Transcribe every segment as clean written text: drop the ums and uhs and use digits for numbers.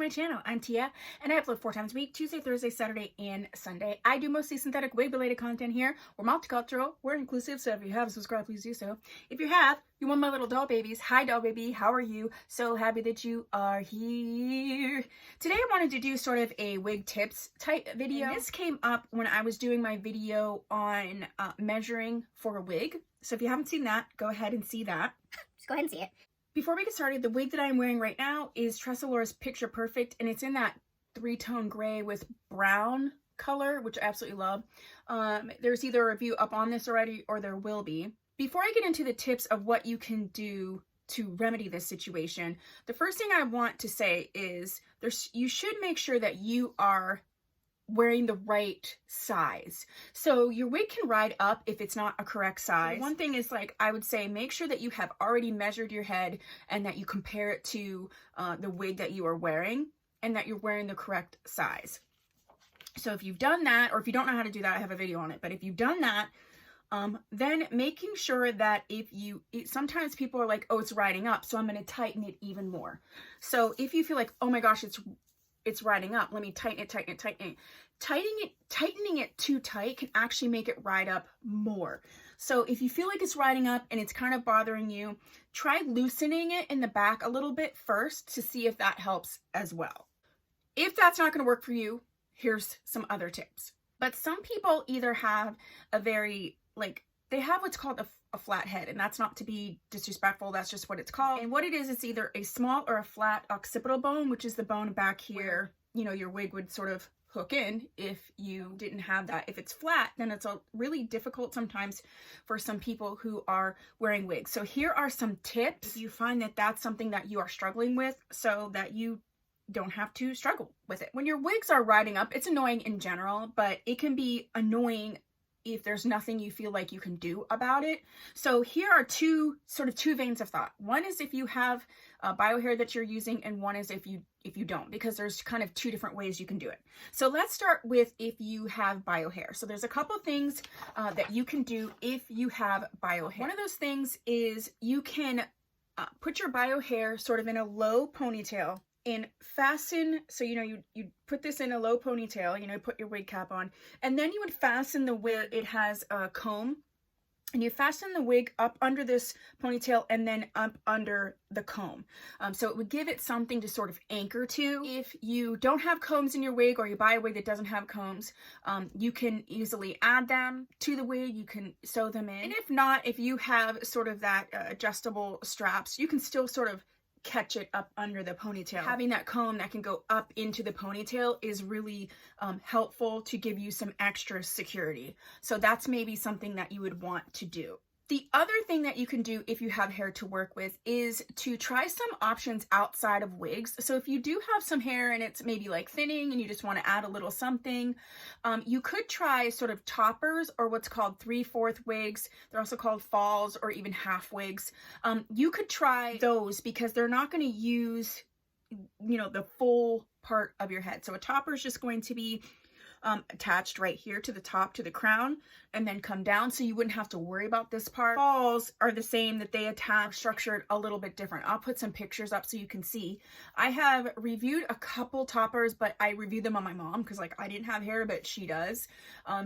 my channel. I'm Tia, and I upload 4 times a week, Tuesday, Thursday, Saturday, and Sunday. I do mostly synthetic wig-related content here. We're multicultural, we're inclusive, so if you have subscribed, please do so. If you have, you're one of my little doll babies. Hi, doll baby, how are you? So happy that you are here. Today I wanted to do sort of a wig tips type video. And this came up when I was doing my video on measuring for a wig. So if you haven't seen that, go ahead and see that. Just go ahead and see it. Before we get started, the wig that I'm wearing right now is Tressallure Picture Perfect, and it's in that 3-tone gray with brown color, which I absolutely love. There's either a review up on this already, or there will be. Before I get into the tips of what you can do to remedy this situation, the first thing I want to say is you should make sure that you are wearing the right size. So your wig can ride up if it's not a correct size. So one thing is, like, I would say make sure that you have already measured your head and that you compare it to the wig that you are wearing and that you're wearing the correct size. So if you've done that, or if you don't know how to do that, I have a video on it, but if you've done that, then making sure that sometimes people are like, oh, it's riding up, so I'm going to tighten it even more. So if you feel like, oh my gosh, it's riding up, let me tighten it. Tightening it too tight can actually make it ride up more. So if you feel like it's riding up and it's kind of bothering you, try loosening it in the back a little bit first to see if that helps as well. If that's not going to work for you, here's some other tips. But some people either have a very, they have what's called a flat head, and that's not to be disrespectful, that's just what it's called. And what it is, it's either a small or a flat occipital bone, which is the bone back here, your wig would sort of hook in if you didn't have that. If it's flat, then it's really difficult sometimes for some people who are wearing wigs. So here are some tips if you find that that's something that you are struggling with, so that you don't have to struggle with it. When your wigs are riding up, it's annoying in general, but it can be annoying if there's nothing you feel like you can do about it. So here are two veins of thought. One is if you have bio hair that you're using, and one is if you don't, because there's kind of 2 different ways you can do it. So let's start with if you have bio hair. So there's a couple things that you can do if you have bio hair. One of those things is you can put your bio hair sort of in a low ponytail and fasten, so you put this in a low ponytail, put your wig cap on, and then you would fasten the wig. It has a comb, and you fasten the wig up under this ponytail and then up under the comb. So it would give it something to sort of anchor to. If you don't have combs in your wig, or you buy a wig that doesn't have combs, you can easily add them to the wig. You can sew them in. And if not, if you have sort of that adjustable straps, you can still sort of catch it up under the ponytail. Having that comb that can go up into the ponytail is really helpful to give you some extra security. So that's maybe something that you would want to do. The other thing that you can do if you have hair to work with is to try some options outside of wigs. So if you do have some hair and it's maybe like thinning and you just want to add a little something, you could try sort of toppers, or what's called 3/4 wigs. They're also called falls, or even half wigs. You could try those because they're not going to use, the full part of your head. So a topper is just going to be attached right here to the top, to the crown, and then come down, so you wouldn't have to worry about this part. Falls are the same, that they attach, structured a little bit different. I'll put some pictures up so you can see. I have reviewed a couple toppers, but I reviewed them on my mom because I didn't have hair, but she does.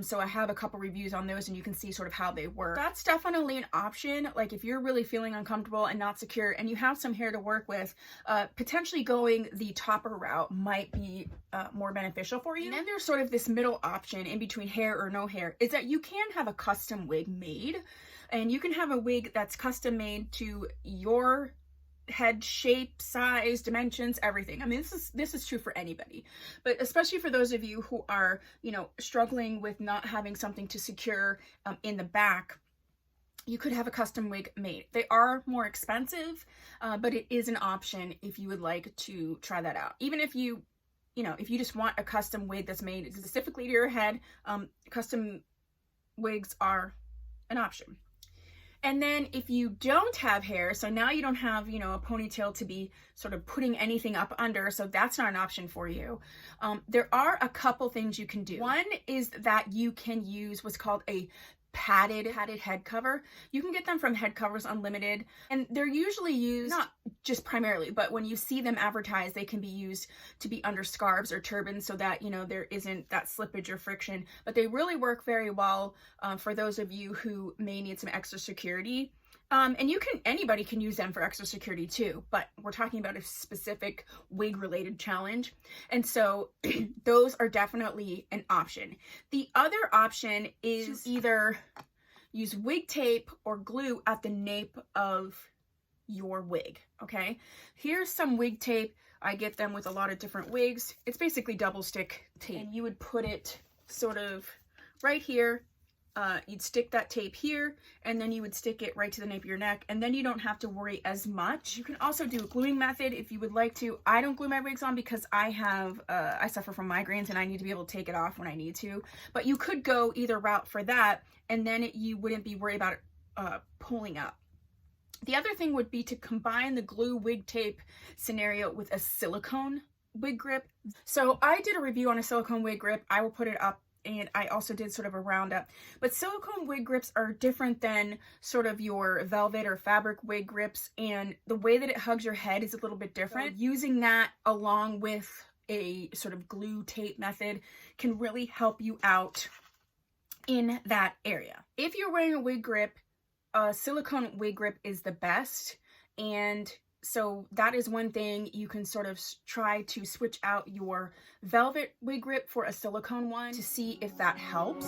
So I have a couple reviews on those, and you can see sort of how they work. That's definitely an option. Like if you're really feeling uncomfortable and not secure and you have some hair to work with, potentially going the topper route might be more beneficial for you. And then there's sort of this middle option in between hair or no hair, is that you can have a custom wig made, and you can have a wig that's custom made to your head shape, size, dimensions, everything. I mean, this is true for anybody, but especially for those of you who are, struggling with not having something to secure in the back. You could have a custom wig made. They are more expensive, but it is an option if you would like to try that out. Even if you just want a custom wig that's made specifically to your head, custom wigs are an option. And then if you don't have hair, so now you don't have, a ponytail to be sort of putting anything up under, so that's not an option for you. There are a couple things you can do. One is that you can use what's called a padded head cover. You can get them from Head Covers Unlimited, and they're usually used, not just primarily, but when you see them advertised, they can be used to be under scarves or turbans so that, you know, there isn't that slippage or friction. But they really work very well for those of you who may need some extra security. And anybody can use them for extra security too, but we're talking about a specific wig related challenge. And so those are definitely an option. The other option is either use wig tape or glue at the nape of your wig, okay? Here's some wig tape. I get them with a lot of different wigs. It's basically double stick tape. And you would put it sort of right here. You'd stick that tape here, and then you would stick it right to the nape of your neck, and then you don't have to worry as much. You can also do a gluing method if you would like to. I don't glue my wigs on because I suffer from migraines and I need to be able to take it off when I need to. But you could go either route for that, and then you wouldn't be worried about it pulling up. The other thing would be to combine the glue wig tape scenario with a silicone wig grip. So I did a review on a silicone wig grip. I will put it up, and I also did sort of a roundup. But silicone wig grips are different than sort of your velvet or fabric wig grips, and the way that it hugs your head is a little bit different. So using that along with a sort of glue tape method can really help you out in that area. If you're wearing a wig grip, a silicone wig grip is the best, and so that is one thing. You can sort of try to switch out your velvet wig grip for a silicone one to see if that helps.